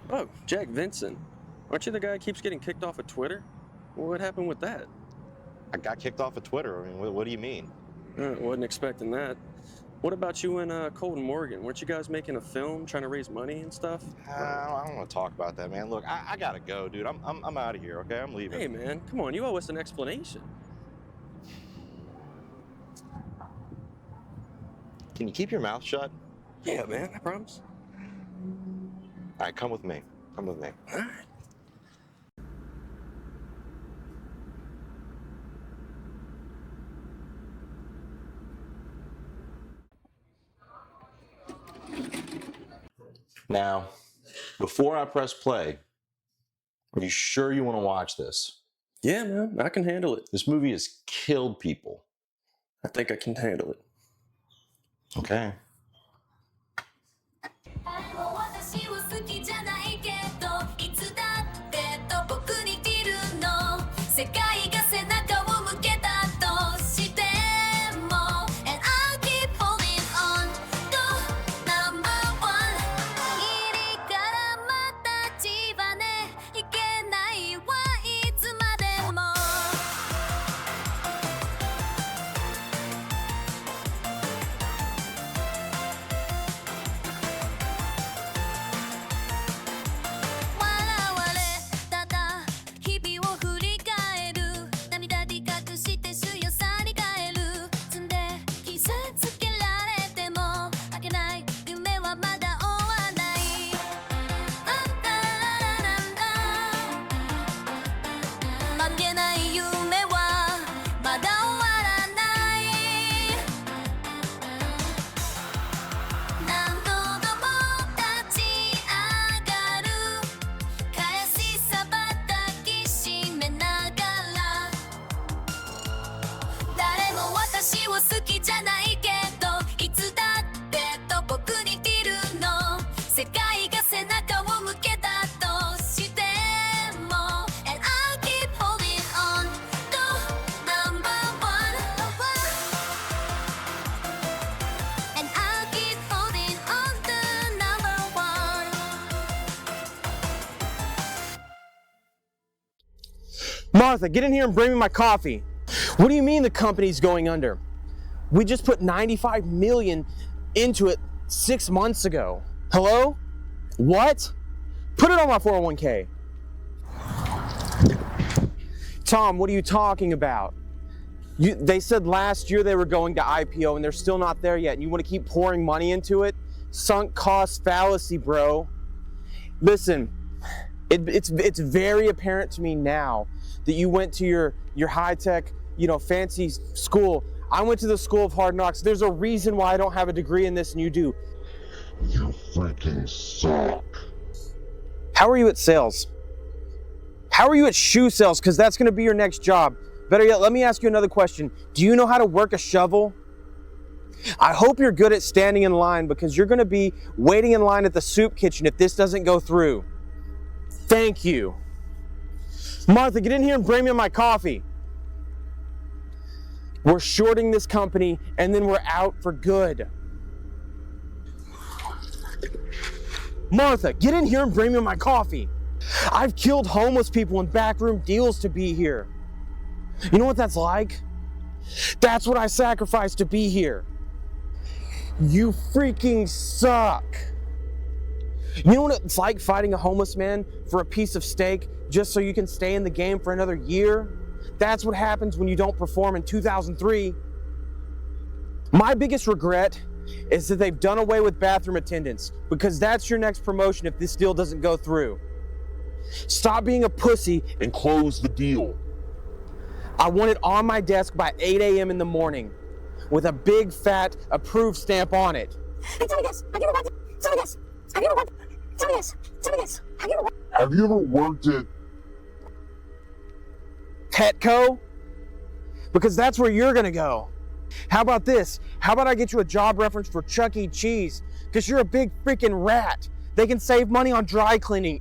Oh, Jack Vincent. Aren't you the guy who keeps getting kicked off of Twitter? What happened with that? I got kicked off of Twitter. I mean, what do you mean? Wasn't expecting that. What about you and Colton Morgan? Weren't you guys making a film, trying to raise money and stuff? I don't want to talk about that, man. Look, I gotta go, dude. I'm out of here. Okay, I'm leaving. Hey, man, come on. You owe us an explanation. Can you keep your mouth shut? Yeah, man. I promise. All right, come with me. Come with me. All right. Now, before I press play, are you sure you want to watch this? Yeah, man. I can handle it. This movie has killed people. I think I can handle it. Okay. Martha, get in here and bring me my coffee. What do you mean the company's going under? We just put $95 million into it 6 months ago. Hello? What? Put it on my 401k. Tom, what are you talking about? They said last year they were going to IPO and they're still not there yet, and you want to keep pouring money into it? Sunk cost fallacy, bro. Listen, it's very apparent to me now that you went to your high-tech, fancy school. I went to the School of Hard Knocks. There's a reason why I don't have a degree in this and you do. You freaking suck. How are you at sales? How are you at shoe sales? Because that's going to be your next job. Better yet, let me ask you another question. Do you know how to work a shovel? I hope you're good at standing in line, because you're going to be waiting in line at the soup kitchen if this doesn't go through. Thank you. Martha, get in here and bring me my coffee. We're shorting this company and then we're out for good. Martha, get in here and bring me my coffee. I've killed homeless people in backroom deals to be here. You know what that's like? That's what I sacrificed to be here. You freaking suck. You know what it's like fighting a homeless man for a piece of steak just so you can stay in the game for another year? That's what happens when you don't perform in 2003. My biggest regret is that they've done away with bathroom attendants, because that's your next promotion if this deal doesn't go through. Stop being a pussy And close the deal. I want it on my desk by 8 a.m. in the morning with a big fat approved stamp on it. Have you ever worked at Petco? Because that's where you're gonna go. How about this? How about I get you a job reference for Chuck E. Cheese? Because you're a big freaking rat. They can save money on dry cleaning.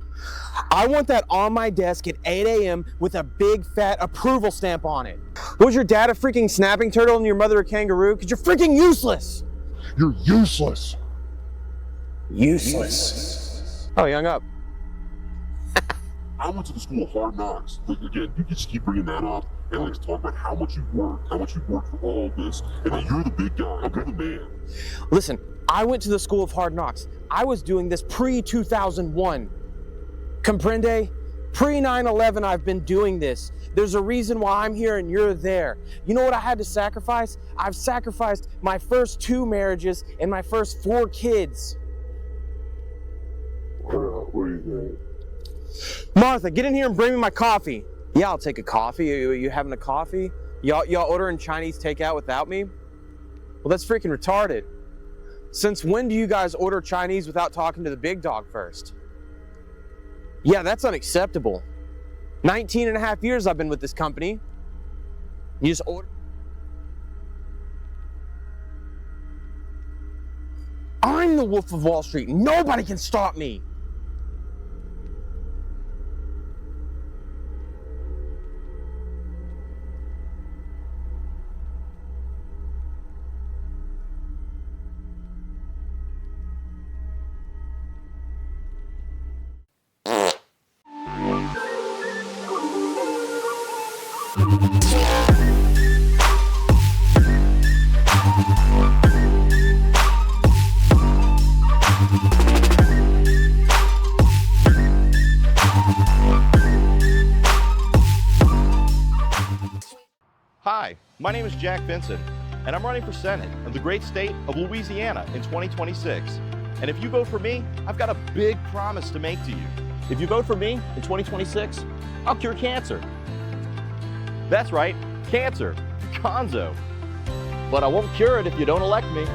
I want that on my desk at 8 a.m. with a big fat approval stamp on it. Was your dad a freaking snapping turtle and your mother a kangaroo? Because you're freaking useless. You're useless. Useless. Oh, he hung up. I went to the school of hard knocks. Like, again, you just keep bringing that up and like talk about how much you worked for all this, and that you're the big guy, you're the man. Listen, I went to the school of hard knocks. I was doing this pre-2001. Comprende? Pre-9/11, I've been doing this. There's a reason why I'm here and you're there. You know what I had to sacrifice? I've sacrificed my first 2 marriages and my first 4 kids. What do you think? Martha, get in here and bring me my coffee. Yeah, I'll take a coffee. Are you having a coffee? Y'all ordering Chinese takeout without me? Well, that's freaking retarded. Since when do you guys order Chinese without talking to the big dog first? Yeah, that's unacceptable. 19 and a half years I've been with this company. You just order. I'm the Wolf of Wall Street. Nobody can stop me. Hi, my name is Jack Vincent, and I'm running for Senate of the great state of Louisiana in 2026. And if you vote for me, I've got a big promise to make to you. If you vote for me in 2026, I'll cure cancer. That's right, cancer, gonzo. But I won't cure it if you don't elect me.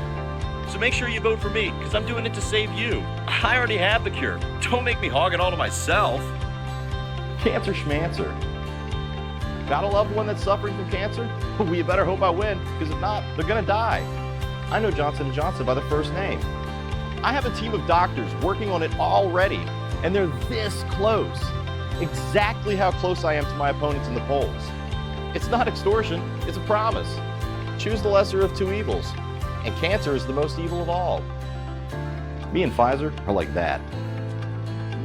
So make sure you vote for me, because I'm doing it to save you. I already have the cure. Don't make me hog it all to myself. Cancer schmancer. Got a loved one that's suffering from cancer? Well, you better hope I win, because if not, they're gonna die. I know Johnson & Johnson by the first name. I have a team of doctors working on it already, and they're this close. Exactly how close I am to my opponents in the polls. It's not extortion, it's a promise. Choose the lesser of 2 evils, and cancer is the most evil of all. Me and Pfizer are like that.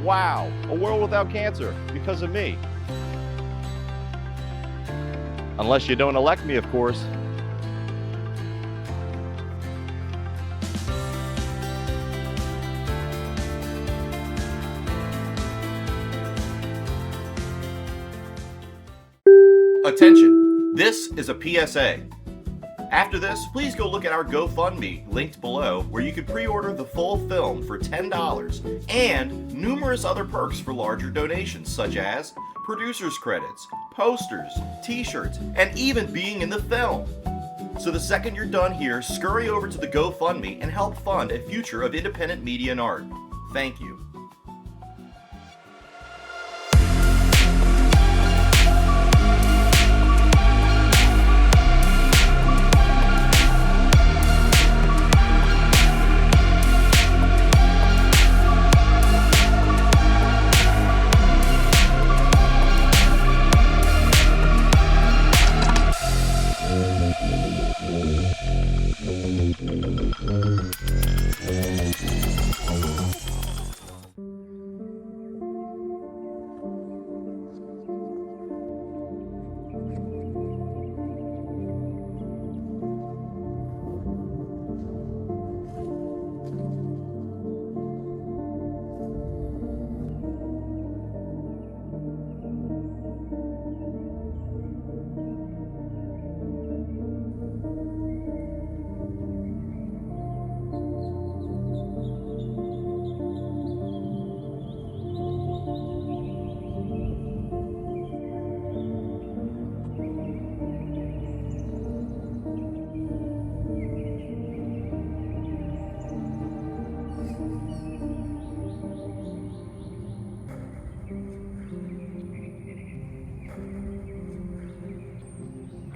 Wow, a world without cancer because of me. Unless you don't elect me, of course. Attention, this is a PSA. After this, please go look at our GoFundMe linked below, where you can pre-order the full film for $10 and numerous other perks for larger donations, such as producer's credits, posters, t-shirts, and even being in the film. So the second you're done here, scurry over to the GoFundMe and help fund a future of independent media and art. Thank you.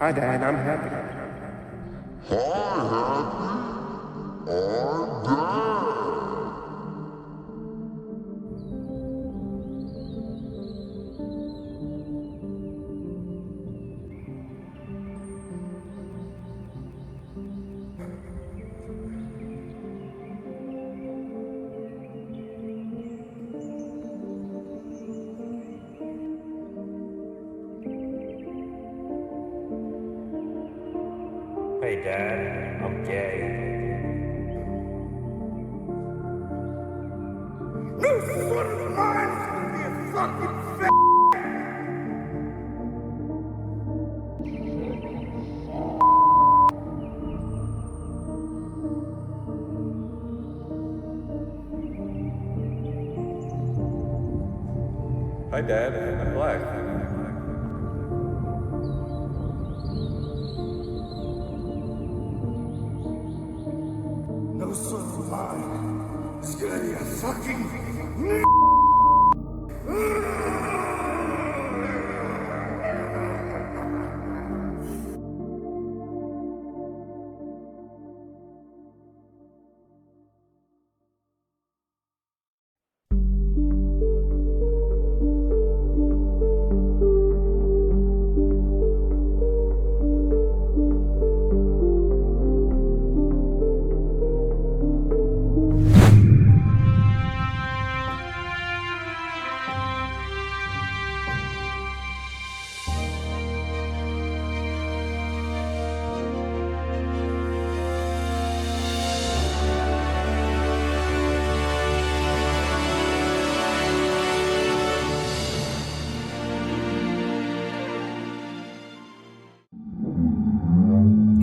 Hi, Dad, I'm happy. Hi, Happy. I'm Dad. Hey, Dad, I'm gay. Hi, Dad, I'm black. No son of mine is gonna be a fucking.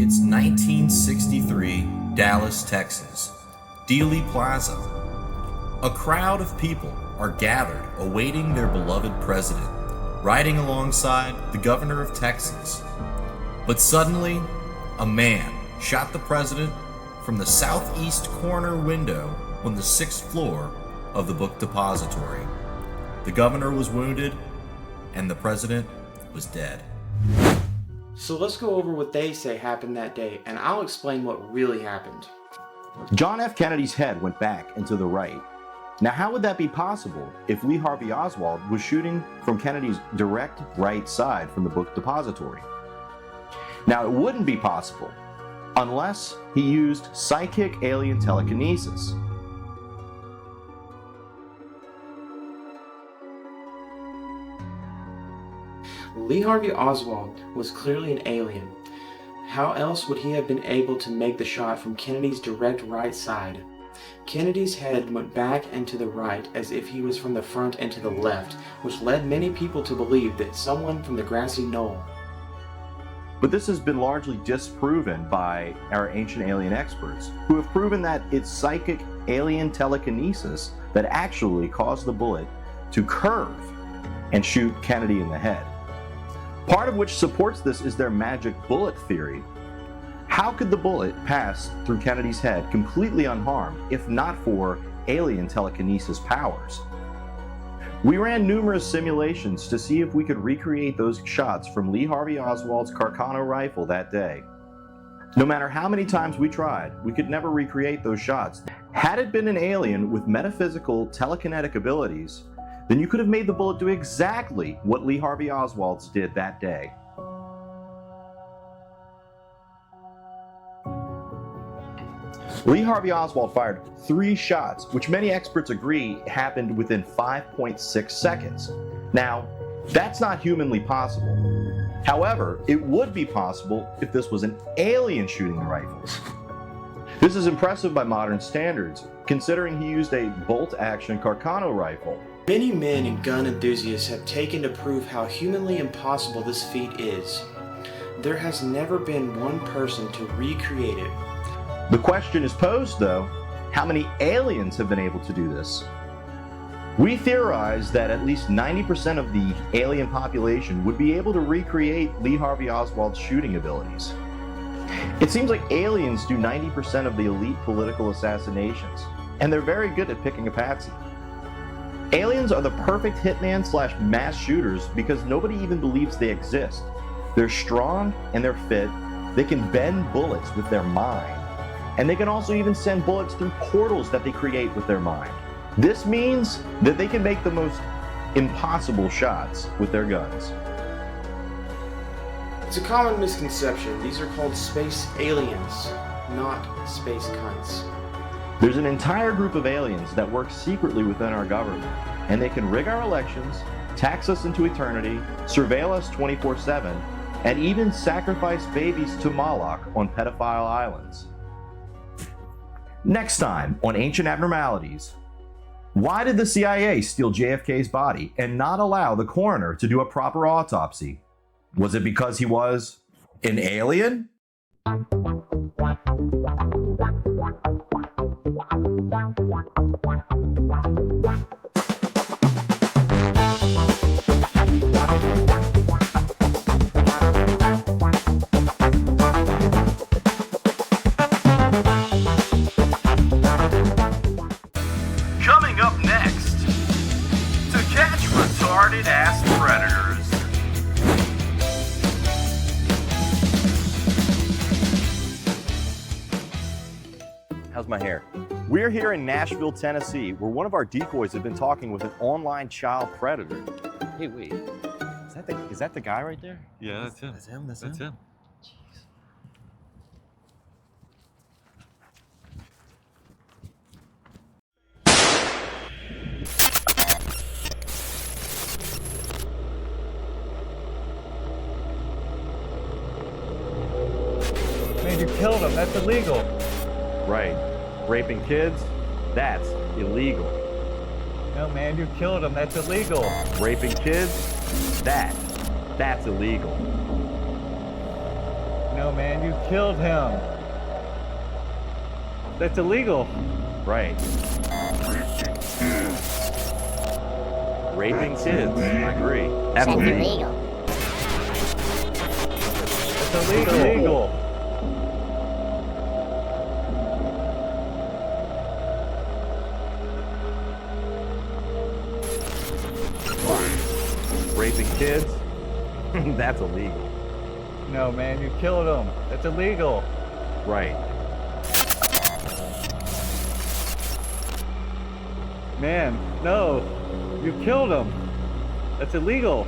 It's 1963, Dallas, Texas. Dealey Plaza. A crowd of people are gathered awaiting their beloved president, riding alongside the governor of Texas. But suddenly, a man shot the president from the southeast corner window on the 6th floor of the book depository. The governor was wounded, and the president was dead. So let's go over what they say happened that day, and I'll explain what really happened. John F. Kennedy's head went back and to the right. Now, how would that be possible if Lee Harvey Oswald was shooting from Kennedy's direct right side from the book depository? Now, it wouldn't be possible unless he used psychic alien telekinesis. Lee Harvey Oswald was clearly an alien. How else would he have been able to make the shot from Kennedy's direct right side? Kennedy's head went back and to the right as if he was from the front and to the left, which led many people to believe that someone from the grassy knoll. But this has been largely disproven by our ancient alien experts, who have proven that it's psychic alien telekinesis that actually caused the bullet to curve and shoot Kennedy in the head. Part of which supports this is their magic bullet theory. How could the bullet pass through Kennedy's head completely unharmed if not for alien telekinesis powers? We ran numerous simulations to see if we could recreate those shots from Lee Harvey Oswald's Carcano rifle that day. No matter how many times we tried, we could never recreate those shots. Had it been an alien with metaphysical telekinetic abilities, then you could have made the bullet do exactly what Lee Harvey Oswald's did that day. Lee Harvey Oswald fired 3 shots, which many experts agree happened within 5.6 seconds. Now, that's not humanly possible. However, it would be possible if this was an alien shooting the rifles. This is impressive by modern standards, considering he used a bolt-action Carcano rifle. Many men and gun enthusiasts have taken to prove how humanly impossible this feat is. There has never been one person to recreate it. The question is posed, though, how many aliens have been able to do this? We theorize that at least 90% of the alien population would be able to recreate Lee Harvey Oswald's shooting abilities. It seems like aliens do 90% of the elite political assassinations, and they're very good at picking a patsy. Aliens are the perfect hitman/mass shooters because nobody even believes they exist. They're strong and they're fit, they can bend bullets with their mind, and they can also even send bullets through portals that they create with their mind. This means that they can make the most impossible shots with their guns. It's a common misconception. These are called space aliens, not space cunts. There's an entire group of aliens that work secretly within our government, and they can rig our elections, tax us into eternity, surveil us 24/7, and even sacrifice babies to Moloch on pedophile islands. Next time on Ancient Abnormalities, why did the CIA steal JFK's body and not allow the coroner to do a proper autopsy? Was it because he was an alien? Coming up next, to catch retarded ass predators. How's my hair? We're here in Nashville, Tennessee, where one of our decoys has been talking with an online child predator. Hey, wait. Is that the guy right there? Yeah, that's him. That's him? That's him. Man, you killed him. That's illegal. Right. Raping kids? That's illegal. No, man, you killed him. That's illegal. Raping kids? That's illegal. No, man, you killed him. That's illegal. Right. Raping kids. I agree. That's illegal. That's illegal. Raping kids? That's illegal. No, man, you killed him. That's illegal. Right. Man, no. You killed him. That's illegal.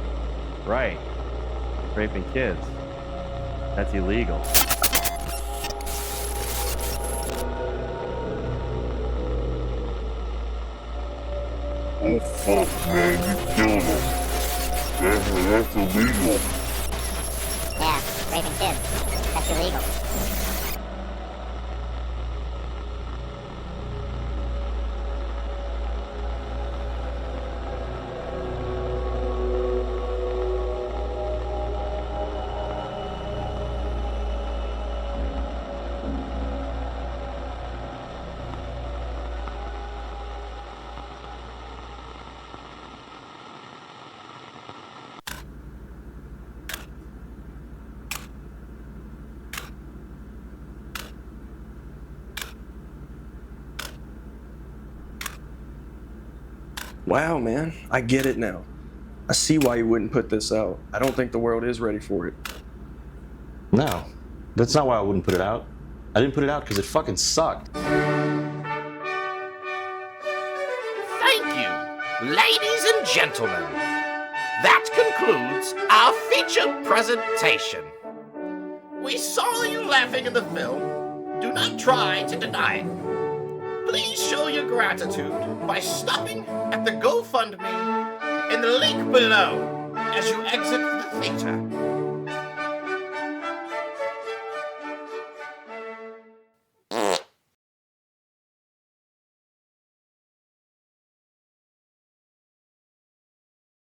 Right. Raping kids. That's illegal. Oh fuck, man, you killed him. That's illegal. Yeah, raping kids. That's illegal. Wow, man, I get it now. I see why you wouldn't put this out. I don't think the world is ready for it. No, that's not why I wouldn't put it out. I didn't put it out because it fucking sucked. Thank you, ladies and gentlemen. That concludes our feature presentation. We saw you laughing in the film. Do not try to deny it. Please show your gratitude by stopping at the GoFundMe in the link below as you exit the theater.